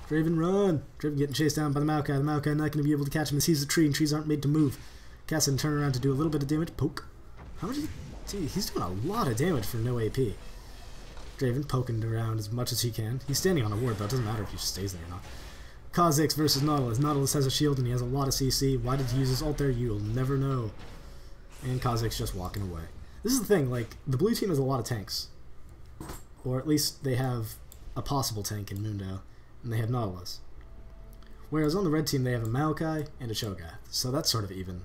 Draven, run! Draven getting chased down by the Maokai. The Maokai not going to be able to catch him as he's a tree, and trees aren't made to move. Kassadin turn around to do a little bit of damage. Poke. How much is he? Gee, he's doing a lot of damage for no AP. Draven poking around as much as he can. He's standing on a ward, though. It doesn't matter if he stays there or not. kha'zix versus Nautilus. Nautilus has a shield and he has a lot of CC. Why did he use his ult there? You'll never know. And kha'zix just walking away. This is the thing, like, the blue team has a lot of tanks. Or at least they have a possible tank in Mundo, and they have Nautilus. Whereas on the red team they have a Maokai and a Cho'gath, so that's sort of even.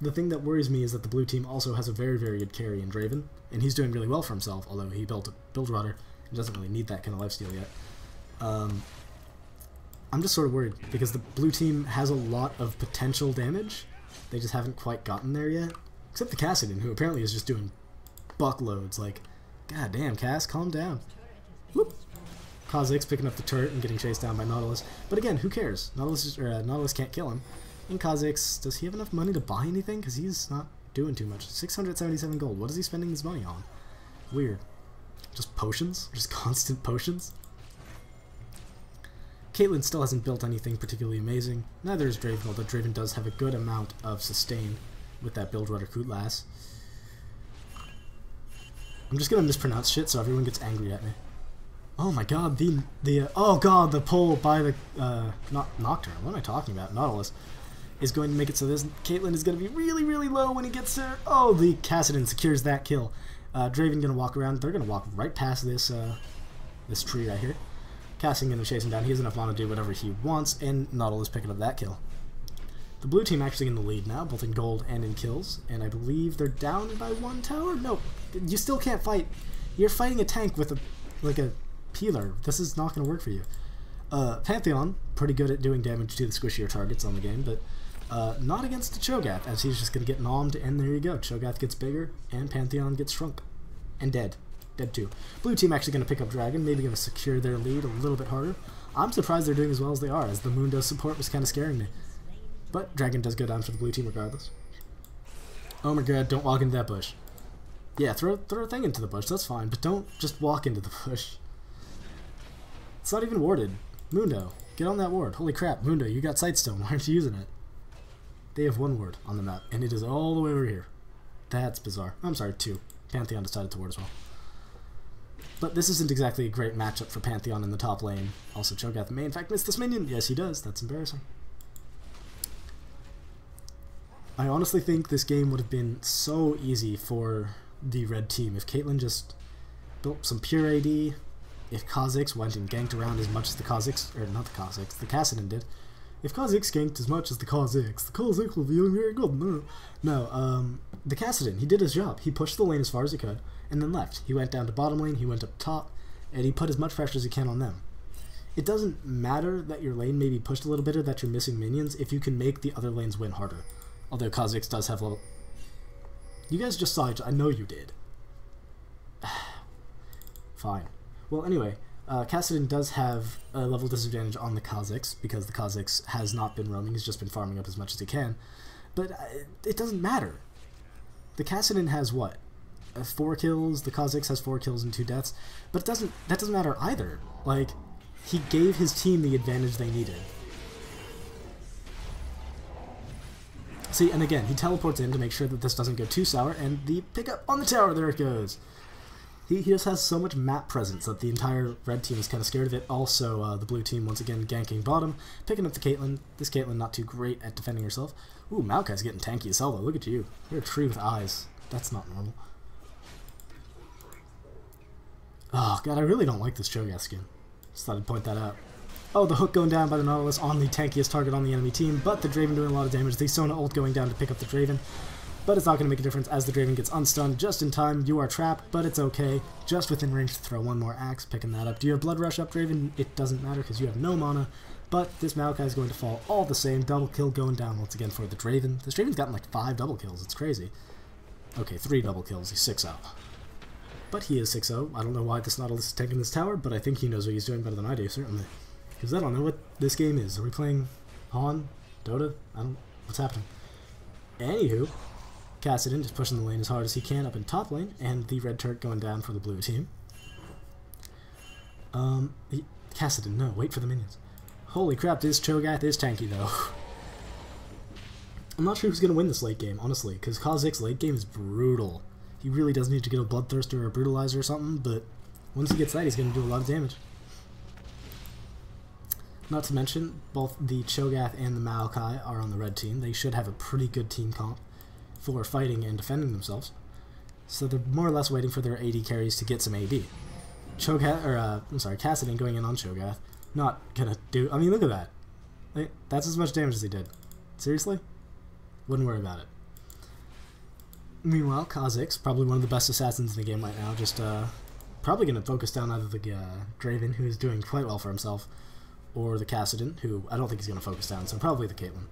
The thing that worries me is that the blue team also has a very, very good carry in Draven, and he's doing really well for himself, although he built a build rudder and doesn't really need that kind of lifesteal yet. I'm just sort of worried, because the blue team has a lot of potential damage, they just haven't quite gotten there yet. Except the Kassadin, who apparently is just doing buckloads, like, god damn, Cass, calm down. Whoop! kha'zix picking up the turret and getting chased down by Nautilus. But again, who cares? Nautilus can't kill him. And kha'zix, does he have enough money to buy anything? Because he's not doing too much. 677 gold. What is he spending his money on? Weird. Just potions? Just constant potions? Caitlyn still hasn't built anything particularly amazing. Neither is Draven, although Draven does have a good amount of sustain with that build rudder Kutlas. I'm just gonna mispronounce shit so everyone gets angry at me. Oh my god, the pull by the not Nocturne, what am I talking about? Nautilus is going to make it so this Caitlyn is gonna be really, really low when he gets there. Oh, the Kassadin secures that kill. Draven gonna walk around, they're gonna walk right past this this tree right here. Kassadin gonna chase him down, he has enough mana to do whatever he wants, and Nautilus picking up that kill. The blue team actually in the lead now, both in gold and in kills, and I believe they're down by one tower? No, you still can't fight. You're fighting a tank with a peeler. This is not going to work for you. Pantheon, pretty good at doing damage to the squishier targets on the game, but not against the Cho'gath, as he's just going to get nommed, and there you go. Cho'gath gets bigger, and Pantheon gets shrunk. And dead. Dead too. Blue team actually going to pick up Dragon, maybe going to secure their lead a little bit harder. I'm surprised they're doing as well as they are, as the Mundo support was kind of scaring me. But Dragon does go down for the blue team regardless. Oh my god, don't walk into that bush. Yeah, throw a thing into the bush, that's fine, but don't just walk into the bush. It's not even warded. Mundo, get on that ward. Holy crap, Mundo, you got Sightstone, why aren't you using it? They have one ward on the map, and it is all the way over here. That's bizarre. I'm sorry, two. Pantheon decided to ward as well. But this isn't exactly a great matchup for Pantheon in the top lane. Also, Cho'gath may in fact miss this minion. Yes, he does. That's embarrassing. I honestly think this game would have been so easy for the red team if Caitlyn just built some pure AD, if kha'zix went and ganked around as much as the kha'zix, or not the kha'zix, the Kassadin did. If kha'zix ganked as much as the kha'zix will be very good. No, the Kassadin, he did his job. He pushed the lane as far as he could, and then left. He went down to bottom lane, he went up top, and he put as much pressure as he can on them. It doesn't matter that your lane may be pushed a little bit or that you're missing minions if you can make the other lanes win harder. Although kha'zix does have level... You guys just saw it. I know you did. Fine. Well, anyway, Kassadin does have a level disadvantage on the kha'zix, because the kha'zix has not been roaming, he's just been farming up as much as he can. But it doesn't matter. The Kassadin has what? 4 kills, the kha'zix has 4 kills and 2 deaths, but that doesn't matter either. Like, he gave his team the advantage they needed. See, and again, he teleports in to make sure that this doesn't go too sour, and the pickup on the tower, there it goes. He just has so much map presence that the entire red team is kind of scared of it. Also, the blue team, once again, ganking bottom, picking up the Caitlyn. This Caitlyn not too great at defending herself. Ooh, Maokai's getting tanky as hell, though. Look at you. You're a tree with eyes. That's not normal. Oh, god, I really don't like this Cho'gath skin. Just thought I'd point that out. Oh, the hook going down by the Nautilus on the tankiest target on the enemy team, but the Draven doing a lot of damage. The Sona ult going down to pick up the Draven, but it's not going to make a difference as the Draven gets unstunned just in time. You are trapped, but it's okay. Just within range to throw one more axe, picking that up. Do you have Blood Rush up, Draven? It doesn't matter because you have no mana, but this Maokai is going to fall all the same. Double kill going down once again for the Draven. This Draven's gotten like 5 double kills. It's crazy. Okay, 3 double kills. He's 6-0. But he is 6-0. I don't know why this Nautilus is taking this tower, but I think he knows what he's doing better than I do, certainly. Because I don't know what this game is. Are we playing Han? Dota? What's happening? Anywho, Kassadin just pushing the lane as hard as he can up in top lane, and the red turret going down for the blue team. Kassadin, no, wait for the minions. Holy crap, this Cho'gath is tanky, though. I'm not sure who's going to win this late game, honestly, because kha'zix late game is brutal. He really does need to get a Bloodthirster or a Brutalizer or something, but once he gets that, he's going to do a lot of damage. Not to mention, both the Cho'gath and the Maokai are on the red team. They should have a pretty good team comp for fighting and defending themselves. So they're more or less waiting for their AD carries to get some AD. Cho'gath, or I'm sorry, Kassadin going in on Cho'gath. Not gonna do. I mean, look at that. Like, that's as much damage as he did. Seriously? Wouldn't worry about it. Meanwhile, kha'zix, probably one of the best assassins in the game right now, just probably gonna focus down either the Draven, who is doing quite well for himself, or the Kassadin, who I don't think he's gonna focus down. So probably the Caitlyn.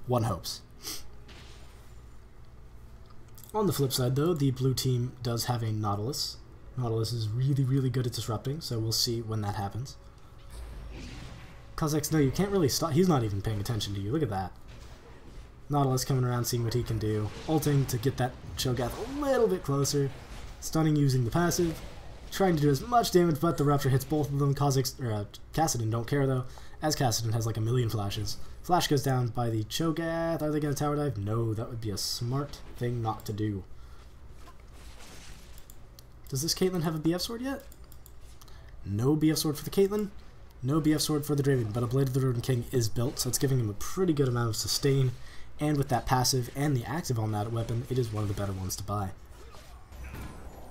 One hopes. On the flip side, though, the blue team does have a Nautilus. Nautilus is really, really good at disrupting, so we'll see when that happens. kha'zix, no, you can't really stop. He's not even paying attention to you. Look at that. Nautilus coming around, seeing what he can do. Ulting to get that Cho'gath a little bit closer. Stunning using the passive. Trying to do as much damage, but the Rupture hits both of them. Kassadin don't care, though, as Kassadin has like a million flashes. Flash goes down by the Cho'gath. Are they going to tower dive? No, that would be a smart thing not to do. Does this Caitlyn have a BF sword yet? No BF sword for the Caitlyn. No BF sword for the Draven, but a Blade of the Rodent King is built, so it's giving him a pretty good amount of sustain. And with that passive and the active on that weapon, it is one of the better ones to buy.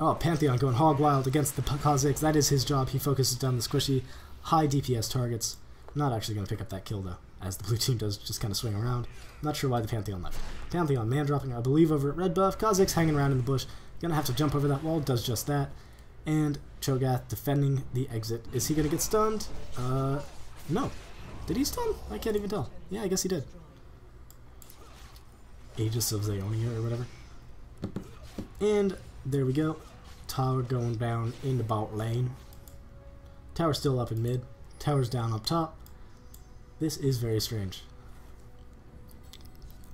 Oh, Pantheon going hog wild against the kha'zix. That is his job. He focuses down the squishy, high DPS targets. Not actually going to pick up that kill, though, as the blue team does just kind of swing around. Not sure why the Pantheon left. Pantheon man dropping, I believe, over at red buff. kha'zix hanging around in the bush. Gonna have to jump over that wall, does just that. And Cho'gath defending the exit. Is he gonna get stunned? No. Did he stun? I can't even tell. Yeah, I guess he did. Aegis of Zaonia or whatever. And there we go. Tower going down in the bot lane. Tower still up in mid. Tower's down up top. This is very strange.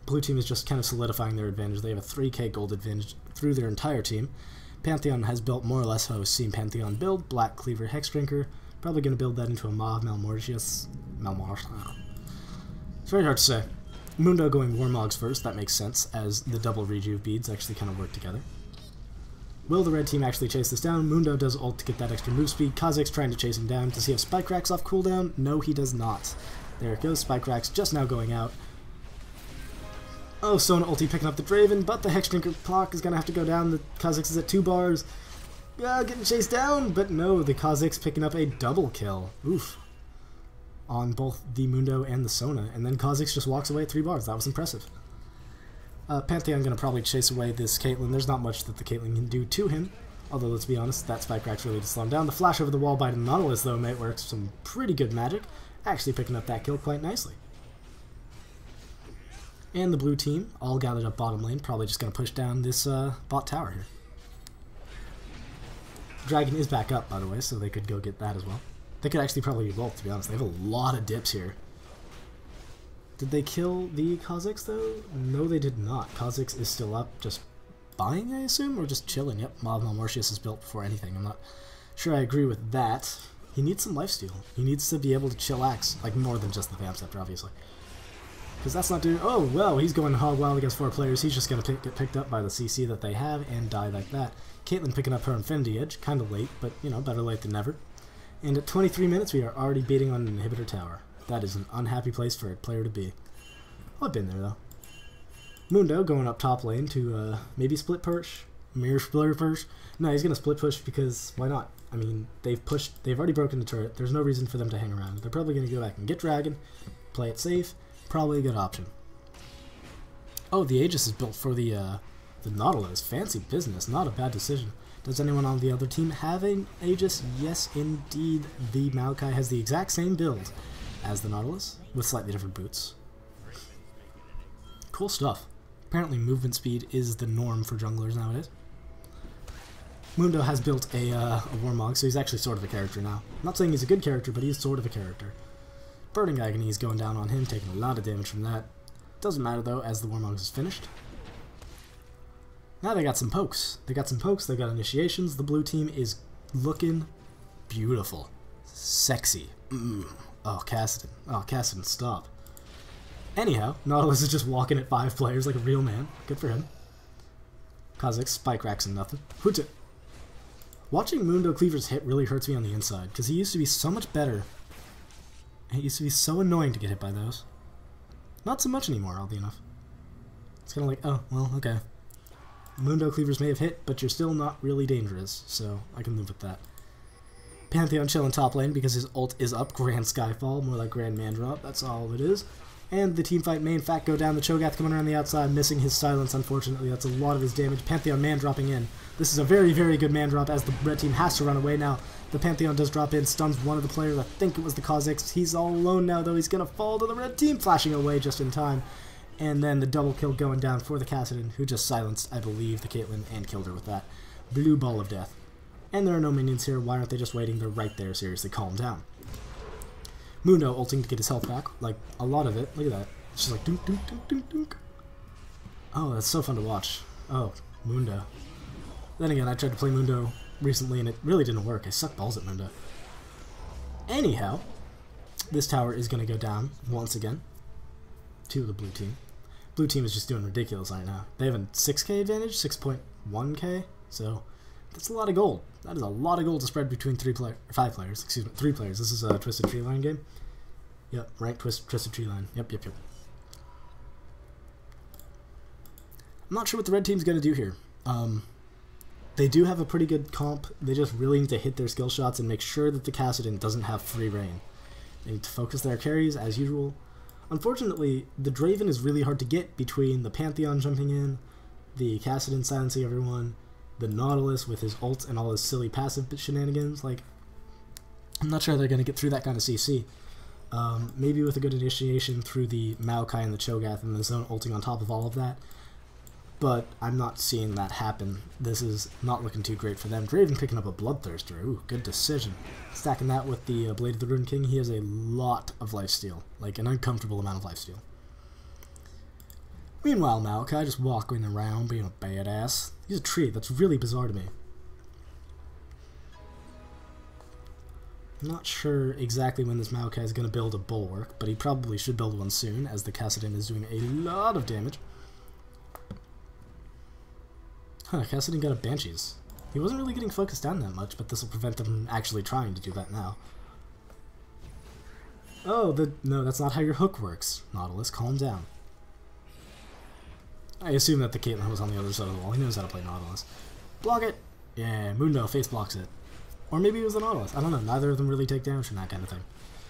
Blue team is just kind of solidifying their advantage. They have a 3k gold advantage through their entire team. Pantheon has built more or less how we've seen Pantheon build. Black Cleaver, Hexdrinker. Probably going to build that into a Maw Malmortius. It's very hard to say. Mundo going Warmogs first. That makes sense, as the double rejuve beads actually kind of work together. Will the red team actually chase this down? Mundo does ult to get that extra move speed. kha'zix trying to chase him down. Does he have Spike Racks off cooldown? No, he does not. There it goes. Spike Racks just now going out. Oh, Sona ulti picking up the Draven, but the Hexdrinker clock is going to have to go down. The kha'zix is at 2 bars. Getting chased down, but no, the kha'zix picking up a double kill. Oof. On both the Mundo and the Sona, and then kha'zix just walks away at 3 bars. That was impressive. Pantheon going to probably chase away this Caitlyn. There's not much that the Caitlyn can do to him, although let's be honest, that Spike Rack's really to slow him down. The flash over the wall by the Nautilus, though, mate, works some pretty good magic, actually picking up that kill quite nicely. And the blue team, all gathered up bottom lane, probably just going to push down this bot tower here. Dragon is back up, by the way, so they could go get that as well. They could actually probably ult, to be honest. They have a lot of dips here. Did they kill the kha'zix, though? No, they did not. kha'zix is still up, just buying, I assume, or just chilling. Yep, Maw Malmortius is built before anything. I'm not sure I agree with that. He needs some lifesteal. He needs to be able to chillax, like more than just the Vamp Scepter, obviously. Because that's not doing... Oh, well, he's going hog wild against 4 players. He's just going to get picked up by the CC that they have and die like that. Caitlyn picking up her Infinity Edge. Kind of late, but, you know, better late than never. And at 23 minutes, we are already beating on an inhibitor tower. That is an unhappy place for a player to be. I've been there, though. Mundo going up top lane to maybe split push. Mirror split push. No, he's going to split push because why not? I mean, they've already broken the turret. There's no reason for them to hang around. They're probably going to go back and get Dragon, play it safe. Probably a good option. Oh, the Aegis is built for the Nautilus. Fancy business. Not a bad decision. Does anyone on the other team have an Aegis? Yes, indeed. The Maokai has the exact same build as the Nautilus, with slightly different boots. Cool stuff. Apparently movement speed is the norm for junglers nowadays. Mundo has built a Warmog, so he's actually sort of a character now. I'm not saying he's a good character, but he's sort of a character. Burning Agony is going down on him, taking a lot of damage from that. Doesn't matter, though, as the Warmog is finished. Now they got some pokes. They got initiations. The blue team is looking beautiful. Sexy. Oh, Kassadin. Oh, Kassadin, stop. Anyhow, Nautilus is just walking at 5 players like a real man. Good for him. kha'zix, spike racks and nothing. Hoot it. Watching Mundo Cleaver's hit really hurts me on the inside, because he used to be so much better. It used to be so annoying to get hit by those. Not so much anymore, oddly enough. It's kind of like, oh, well, okay. Mundo Cleavers may have hit, but you're still not really dangerous, so I can live with that. Pantheon chilling top lane because his ult is up. Grand Skyfall, more like Grand Mandrop, that's all it is. And the teamfight may in fact go down. The Cho'gath coming around the outside, missing his silence, unfortunately. That's a lot of his damage. Pantheon man dropping in. This is a very, very good man drop as the red team has to run away now. The Pantheon does drop in, stuns one of the players. I think it was the kha'zix. He's all alone now, though. He's going to fall to the red team, flashing away just in time. And then the double kill going down for the Kassadin, who just silenced, I believe, the Caitlyn and killed her with that blue ball of death. And there are no minions here. Why aren't they just waiting? They're right there. Seriously, calm down. Mundo ulting to get his health back, like a lot of it. Look at that. It's just like dunk, dunk, dunk, dunk, dunk. Oh, that's so fun to watch. Oh, Mundo. Then again, I tried to play Mundo recently and it really didn't work. I suck balls at Mundo. Anyhow, this tower is going to go down once again to the blue team. Blue team is just doing ridiculous right now. They have a 6k advantage, 6.1k, so that's a lot of gold. That is a lot of gold to spread between 5 players. Excuse me, 3 players. This is a Twisted Tree Line game. Yep, ranked Twisted Tree Line. Yep. I'm not sure what the red team's going to do here. They do have a pretty good comp. They just really need to hit their skill shots and make sure that the Kassadin doesn't have free reign. They need to focus their carries, as usual. Unfortunately, the Draven is really hard to get between the Pantheon jumping in, the Kassadin silencing everyone, the Nautilus with his ult and all his silly passive shenanigans. Like, I'm not sure they're going to get through that kind of CC. Maybe with a good initiation through the Maokai and the Cho'gath and the zone ulting on top of all of that. But I'm not seeing that happen. This is not looking too great for them. Draven picking up a Bloodthirster. Ooh, good decision. Stacking that with the Blade of the Rune King, he has a lot of lifesteal. Like, an uncomfortable amount of lifesteal. Meanwhile, Maokai just walking around being a badass. He's a tree. That's really bizarre to me. I'm not sure exactly when this Maokai is going to build a bulwark, but he probably should build one soon, as the Kassadin is doing a lot of damage. Huh, Kassadin got a Banshees. He wasn't really getting focused down that much, but this will prevent them from actually trying to do that now. Oh, no, that's not how your hook works. Nautilus, calm down. I assume that the Caitlyn was on the other side of the wall. He knows how to play Nautilus. Block it! Yeah, Mundo face blocks it. Or maybe it was the Nautilus. I don't know. Neither of them really take damage from that kind of thing.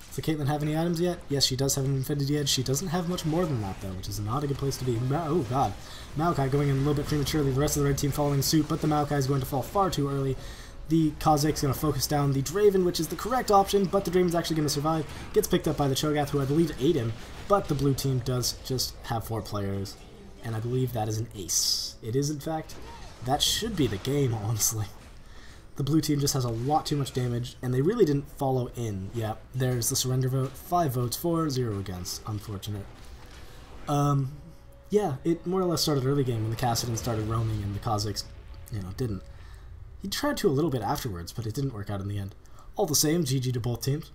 Does the Caitlyn have any items yet? Yes, she does have an Infinity Edge. She doesn't have much more than that, though, which is not a good place to be. Oh, God. Maokai going in a little bit prematurely. The rest of the red team following suit, but the Maokai is going to fall far too early. The kha'zix is going to focus down the Draven, which is the correct option, but the Draven's actually going to survive. Gets picked up by the Cho'gath, who I believe ate him, but the blue team does just have 4 players, and I believe that is an ace. It is, in fact. That should be the game, honestly. The blue team just has a lot too much damage, and they really didn't follow in. Yeah, there's the surrender vote. 5 votes for, 0 against. Unfortunate. Yeah, it more or less started early game when the Kassadin started roaming and the kha'zix, didn't. He tried to a little bit afterwards, but it didn't work out in the end. All the same, GG to both teams.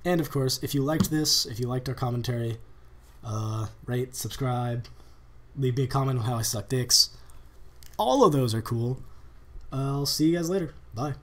And of course, if you liked this, if you liked our commentary, rate, subscribe, leave me a comment on how I suck dicks. All of those are cool. I'll see you guys later. Bye.